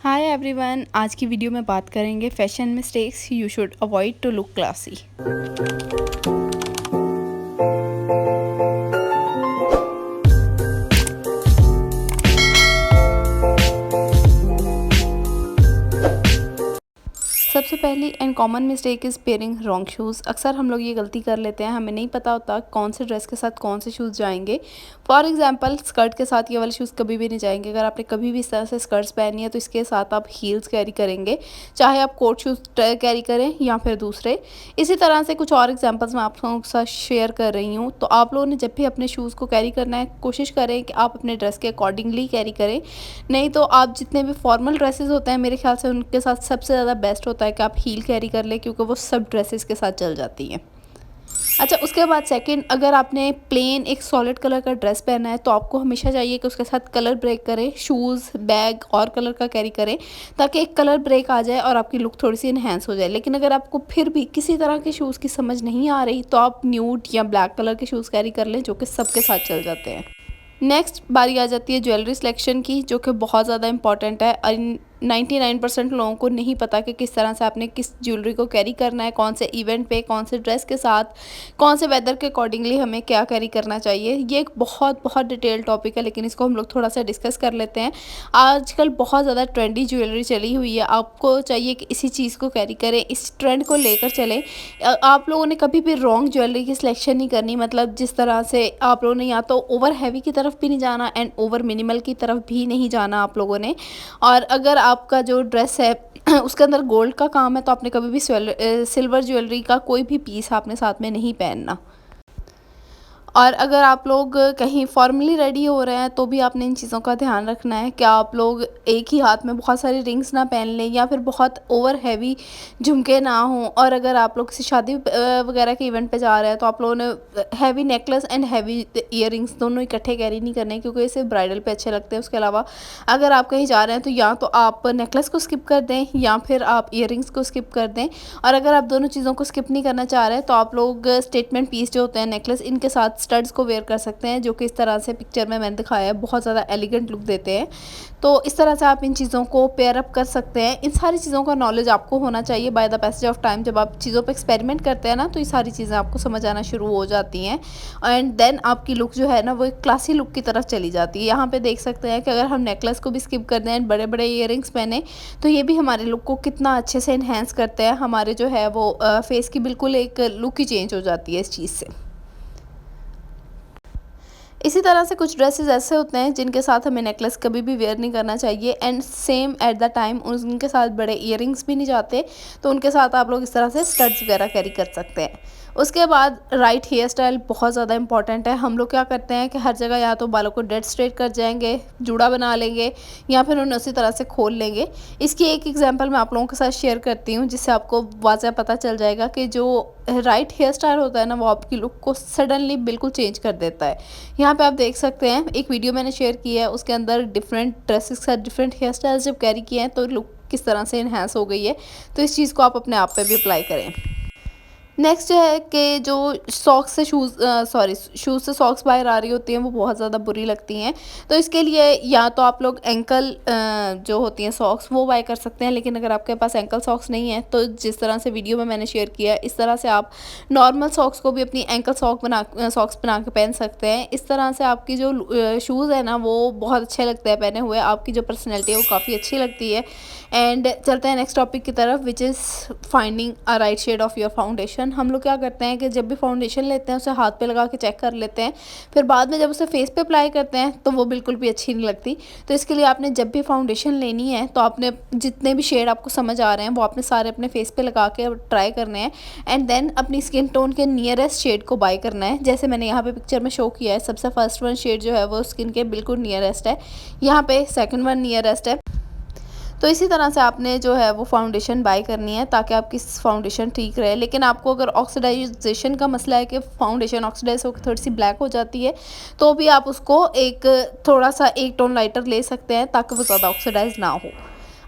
Hi everyone, आज की video में बात करेंगे fashion mistakes you should avoid to look classy. सबसे पहली and common mistake is pairing wrong shoes. अक्सर हम लोग ये गलती कर लेते हैं, हमें नहीं पता होता कौन से ड्रेस के साथ कौन से शूज़ जाएंगे। फॉर एग्जांपल स्कर्ट के साथ ये वाले शूज़ कभी भी नहीं जाएंगे। अगर आपने कभी भी इस तरह से स्कर्ट्स पहनी है तो इसके साथ आप हील्स कैरी करेंगे, चाहे आप कोट शूज़ कैरी करें या फिर दूसरे। इसी तरह से कुछ और एग्जाम्पल्स मैं आप लोगों के साथ शेयर कर रही हूँ। तो आप लोगों ने जब भी अपने शूज़ को कैरी करना है, कोशिश करें कि आप अपने ड्रेस के अकॉर्डिंगली कैरी करें। नहीं तो आप जितने भी फॉर्मल ड्रेसेस होते हैं, मेरे ख्याल से उनके साथ सबसे ज़्यादा बेस्ट होता है कि आप हील कैरी कर लें, क्योंकि वो सब ड्रेसेस के साथ चल जाती हैं। अच्छा, उसके बाद सेकंड, अगर आपने प्लेन एक सॉलिड कलर का ड्रेस पहना है तो आपको हमेशा चाहिए कि उसके साथ कलर ब्रेक करें, शूज़ बैग और कलर का कैरी करें, ताकि एक कलर ब्रेक आ जाए और आपकी लुक थोड़ी सी इन्हेंस हो जाए। लेकिन अगर आपको फिर भी किसी तरह के शूज़ की समझ नहीं आ रही तो आप न्यूड या ब्लैक कलर के शूज़ कैरी कर लें, जो कि सबके साथ चल जाते हैं। नेक्स्ट बारी आ जाती है ज्वेलरी सिलेक्शन की, जो कि बहुत ज़्यादा इंपॉर्टेंट है। 99% लोगों को नहीं पता कि किस तरह से आपने किस ज्वेलरी को कैरी करना है, कौन से इवेंट पे, कौन से ड्रेस के साथ, कौन से वेदर के अकॉर्डिंगली हमें क्या कैरी करना चाहिए। ये एक बहुत बहुत डिटेल टॉपिक है, लेकिन इसको हम लोग थोड़ा सा डिस्कस कर लेते हैं। आजकल बहुत ज़्यादा ट्रेंडी ज्वेलरी चली हुई है, आपको चाहिए कि इसी चीज़ को कैरी करें, इस ट्रेंड को लेकर चलें। आप लोगों ने कभी भी रॉन्ग ज्वेलरी की सिलेक्शन नहीं करनी। मतलब जिस तरह से आप लोगों ने या तो ओवर हैवी की तरफ भी नहीं जाना एंड ओवर मिनिमल की तरफ भी नहीं जाना आप लोगों ने। और अगर आपका जो ड्रेस है उसके अंदर गोल्ड का काम है तो आपने कभी भी सिल्वर ज्वेलरी का कोई भी पीस आपने साथ में नहीं पहनना। और अगर आप लोग कहीं फॉर्मली रेडी हो रहे हैं तो भी आपने इन चीज़ों का ध्यान रखना है कि आप लोग एक ही हाथ में बहुत सारी रिंग्स ना पहन लें या फिर बहुत ओवर हैवी झुमके ना हों। और अगर आप लोग किसी शादी वगैरह के इवेंट पे जा रहे हैं तो आप लोगों ने heavy necklace and heavy earrings दोनों इकट्ठे कैरी नहीं करने, क्योंकि ये सिर्फ ब्राइडल पे अच्छे लगते हैं। उसके अलावा अगर आप कहीं जा रहे हैं तो या तो आप नेकलेस को स्किप कर दें या फिर आप ईयरिंग्स को स्किप कर दें। और अगर आप दोनों चीज़ों को स्किप नहीं करना चाह रहे हैं तो आप लोग स्टेटमेंट पीस जो होते हैं नेकलेस, इनके साथ स्टड्स को वेयर कर सकते हैं, जो कि इस तरह से पिक्चर में मैंने दिखाया है, बहुत ज़्यादा एलिगेंट लुक देते हैं। तो इस तरह से आप इन चीज़ों को पेयर अप कर सकते हैं। इन सारी चीज़ों का नॉलेज आपको होना चाहिए by the passage of time. जब आप चीज़ों पे एक्सपेरिमेंट करते हैं ना, तो ये सारी चीज़ें आपको समझ आना शुरू हो जाती हैं एंड देन आपकी लुक जो है ना, वो एक क्लासी लुक की तरफ चली जाती है। यहाँ पे देख सकते हैं कि अगर हम नेकलेस को भी स्किप कर दें, बड़े बड़े ईयरिंग्स पहने, तो ये भी हमारे लुक को कितना अच्छे से इन्हेंस करते हैं। हमारे जो है वो फेस की बिल्कुल एक लुक ही चेंज हो जाती है इस चीज़ से। इसी तरह से कुछ ड्रेसेस ऐसे होते हैं जिनके साथ हमें नेकलेस कभी भी वेयर नहीं करना चाहिए and same at the time उनके साथ बड़े इयरिंग्स भी नहीं जाते, तो उनके साथ आप लोग इस तरह से स्टड्स वगैरह कैरी कर सकते हैं। उसके बाद राइट हेयर स्टाइल बहुत ज़्यादा इंपॉर्टेंट है। हम लोग क्या करते हैं कि हर जगह या तो बालों को डेड स्ट्रेट कर जाएंगे, जूड़ा बना लेंगे, या फिर उन्हें उसी तरह से खोल लेंगे। इसकी एक एग्जांपल मैं आप लोगों के साथ शेयर करती हूँ, जिससे आपको वाज़ह पता चल जाएगा कि जो राइट हेयर स्टाइल होता है ना, वो आपकी लुक को सडनली बिल्कुल चेंज कर देता है। यहाँ पे आप देख सकते हैं, एक वीडियो मैंने शेयर की है, उसके अंदर डिफरेंट ड्रेसेस के साथ डिफरेंट हेयर स्टाइल्स जब कैरी किए हैं तो लुक किस तरह से इन्हेंस हो गई है। तो इस चीज़ को आप अपने आप पे भी अप्लाई करें। नेक्स्ट है कि जो सॉक्स से शूज़ से सॉक्स बाहर आ रही होती हैं, वो बहुत ज़्यादा बुरी लगती हैं। तो इसके लिए या तो आप लोग एंकल जो होती हैं सॉक्स वो बाय कर सकते हैं। लेकिन अगर आपके पास एंकल सॉक्स नहीं है तो जिस तरह से वीडियो में मैंने शेयर किया है, इस तरह से आप नॉर्मल सॉक्स को भी अपनी एंकल सॉक्स बना के पहन सकते हैं। इस तरह से आपकी जो शूज़ है ना, वो बहुत अच्छे लगते हैं पहने हुए। आपकी जो पर्सनैलिटी है वो काफ़ी अच्छी लगती है। एंड चलते हैं नेक्स्ट टॉपिक की तरफ, which is finding a right shade of your foundation. हम लोग क्या करते हैं कि जब भी फाउंडेशन लेते हैं उसे हाथ पे लगा के चेक कर लेते हैं, फिर बाद में जब उसे फेस पे अप्लाई करते हैं तो वो बिल्कुल भी अच्छी नहीं लगती। तो इसके लिए आपने जब भी फाउंडेशन लेनी है तो आपने जितने भी शेड आपको समझ आ रहे हैं वो आपने सारे अपने फेस पे लगा के ट्राई करने हैं एंड देन अपनी स्किन टोन के नियरेस्ट शेड को बाय करना है। जैसे मैंने यहाँ पे पिक्चर में शो किया है, सबसे फर्स्ट वन शेड जो है वो स्किन के बिल्कुल नियरेस्ट है, यहाँ पे सेकेंड वन नियरेस्ट है। तो इसी तरह से आपने जो है वो फाउंडेशन बाय करनी है ताकि आपकी फाउंडेशन ठीक रहे। लेकिन आपको अगर ऑक्सीडाइजेशन का मसला है कि फाउंडेशन ऑक्सीडाइज होकर थोड़ी सी ब्लैक हो जाती है, तो भी आप उसको एक थोड़ा सा एक टोन लाइटर ले सकते हैं ताकि वो ज़्यादा ऑक्सीडाइज ना हो।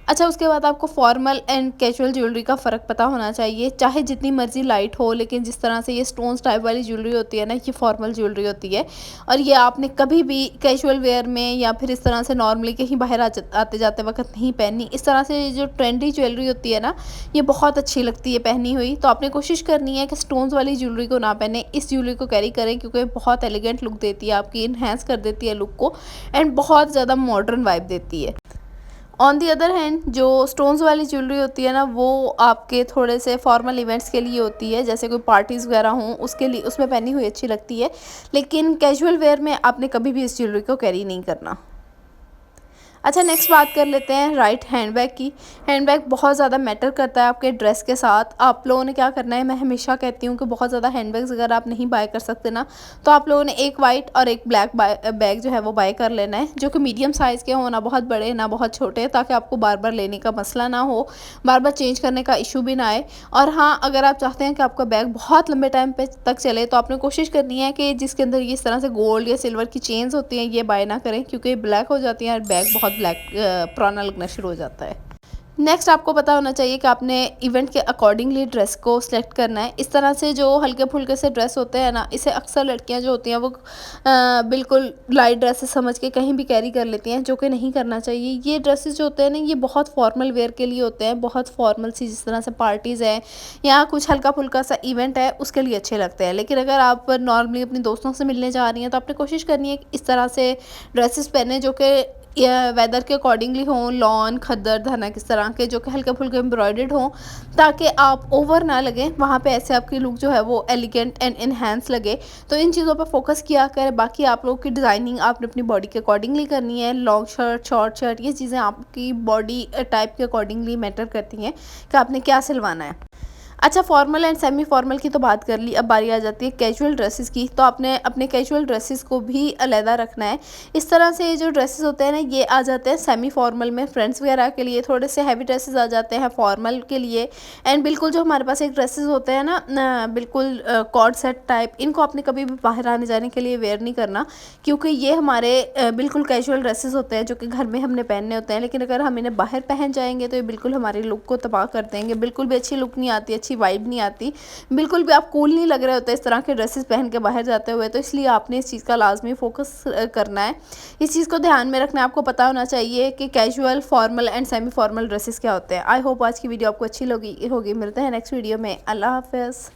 अच्छा, उसके बाद आपको फॉर्मल एंड कैजुअल ज्वेलरी का फ़र्क पता होना चाहिए। चाहे जितनी मर्ज़ी लाइट हो, लेकिन जिस तरह से ये स्टोन्स टाइप वाली ज्वेलरी होती है ना, ये फॉर्मल ज्वेलरी होती है। और ये आपने कभी भी कैजुअल वेयर में या फिर इस तरह से नॉर्मली कहीं बाहर आते जाते वक़्त नहीं पहननी। इस तरह से जो ट्रेंडी ज्वेलरी होती है ना, ये बहुत अच्छी लगती है पहनी हुई। तो आपने कोशिश करनी है कि स्टोन्स वाली ज्वेलरी को ना पहने, इस ज्वेलरी को कैरी करें, क्योंकि बहुत एलिगेंट लुक देती है, आपकी इन्हेंस कर देती है लुक को एंड बहुत ज़्यादा मॉडर्न वाइब देती है। ऑन दी अदर हैंड जो स्टोन्स वाली ज्वेलरी होती है ना, वो आपके थोड़े से फॉर्मल इवेंट्स के लिए होती है, जैसे कोई पार्टीज़ वगैरह हों उसके लिए उसमें पहनी हुई अच्छी लगती है। लेकिन कैजुअल वेयर में आपने कभी भी इस ज्वेलरी को कैरी नहीं करना। अच्छा, नेक्स्ट बात कर लेते हैं राइट हैंडबैग की। हैंडबैग बहुत ज़्यादा मैटर करता है आपके ड्रेस के साथ। आप लोगों ने क्या करना है, मैं हमेशा कहती हूँ कि बहुत ज़्यादा हैंडबैग्स अगर आप नहीं बाय कर सकते ना, तो आप लोगों ने एक वाइट और एक ब्लैक बैग जो है वो बाय कर लेना है, जो कि मीडियम साइज़ के हों, ना बहुत बड़े ना बहुत छोटे, ताकि आपको बार बार लेने का मसला ना हो, बार बार चेंज करने का इशू भी ना आए। और हाँ, अगर आप चाहते हैं कि आपका बैग बहुत लंबे टाइम पे तक चले, तो आपने कोशिश करनी है कि जिसके अंदर ये इस तरह से गोल्ड या सिल्वर की चेन्स होती हैं, ये बाय ना करें, क्योंकि ये ब्लैक हो जाती हैं और बैग बहुत ब्लैक पुराना लगना शुरू हो जाता है। नेक्स्ट आपको पता होना चाहिए कि आपने इवेंट के अकॉर्डिंगली ड्रेस को सिलेक्ट करना है। इस तरह से जो हल्के फुल्के से ड्रेस होते हैं ना, इसे अक्सर लड़कियां जो होती हैं वो बिल्कुल लाइट ड्रेसेस समझ के कहीं भी कैरी कर लेती हैं, जो कि नहीं करना चाहिए। ये ड्रेसेस जो होते हैं ना, ये बहुत फॉर्मल वेयर के लिए होते हैं, बहुत फॉर्मल सी, जिस तरह से पार्टीज़ हैं या कुछ हल्का फुल्का सा इवेंट है, उसके लिए अच्छे लगते हैं। लेकिन अगर आप नॉर्मली अपने दोस्तों से मिलने जा रही हैं, तो आपने कोशिश करनी है कि इस तरह से ड्रेसेस पहने जो कि या वेदर के अकॉर्डिंगली हों, लॉन, खद्दर, धनक, इस तरह के जो कि हल्के फुल्के एम्ब्रॉयडर्ड हों, ताकि आप ओवर ना लगें वहाँ पे, ऐसे आपकी लुक जो है वो एलिगेंट एंड इन्हेंस लगे। तो इन चीज़ों पर फोकस किया करें। बाकी आप लोगों की डिज़ाइनिंग आपने अपनी बॉडी के अकॉर्डिंगली करनी है। लॉन्ग शर्ट, शॉर्ट शर्ट, ये चीज़ें आपकी बॉडी टाइप के अकॉर्डिंगली मैटर करती हैं कि आपने क्या सिलवाना है। अच्छा, फॉर्मल एंड सेमी फॉर्मल की तो बात कर ली, अब बारी आ जाती है कैजुअल ड्रेसेस की। तो आपने अपने कैजुअल ड्रेसेस को भी अलहदा रखना है। इस तरह से ये जो ड्रेसेस होते हैं ना, ये आ जाते हैं सेमी फॉर्मल में, फ्रेंड्स वगैरह के लिए। थोड़े से हैवी ड्रेसेस आ जाते हैं फॉर्मल के लिए। एंड बिल्कुल जो हमारे पास एक ड्रेसेस होते हैं ना, बिल्कुल कॉर्ड सेट टाइप, इनको आपने कभी भी बाहर आने जाने के लिए वेयर नहीं करना, क्योंकि ये हमारे बिल्कुल कैजुअल ड्रेसेस होते हैं जो कि घर में हमने पहनने होते हैं। लेकिन अगर हम इन्हें बाहर पहन जाएंगे तो ये बिल्कुल हमारे लुक को तबाह कर देंगे, बिल्कुल भी अच्छी लुक नहीं आती, अच्छी वाइब नहीं आती, बिल्कुल भी आप कूल नहीं लग रहे होते इस तरह के ड्रेसेस पहन के बाहर जाते हुए। तो इसलिए आपने इस चीज़ का लाजमी फोकस करना है, इस चीज़ को ध्यान में रखना है। आपको पता होना चाहिए कि casual, formal and semi formal dresses क्या होते हैं। आई होप आज की वीडियो आपको अच्छी लगी होगी। मिलते हैं नेक्स्ट वीडियो में। अल्लाह हाफ़िज़।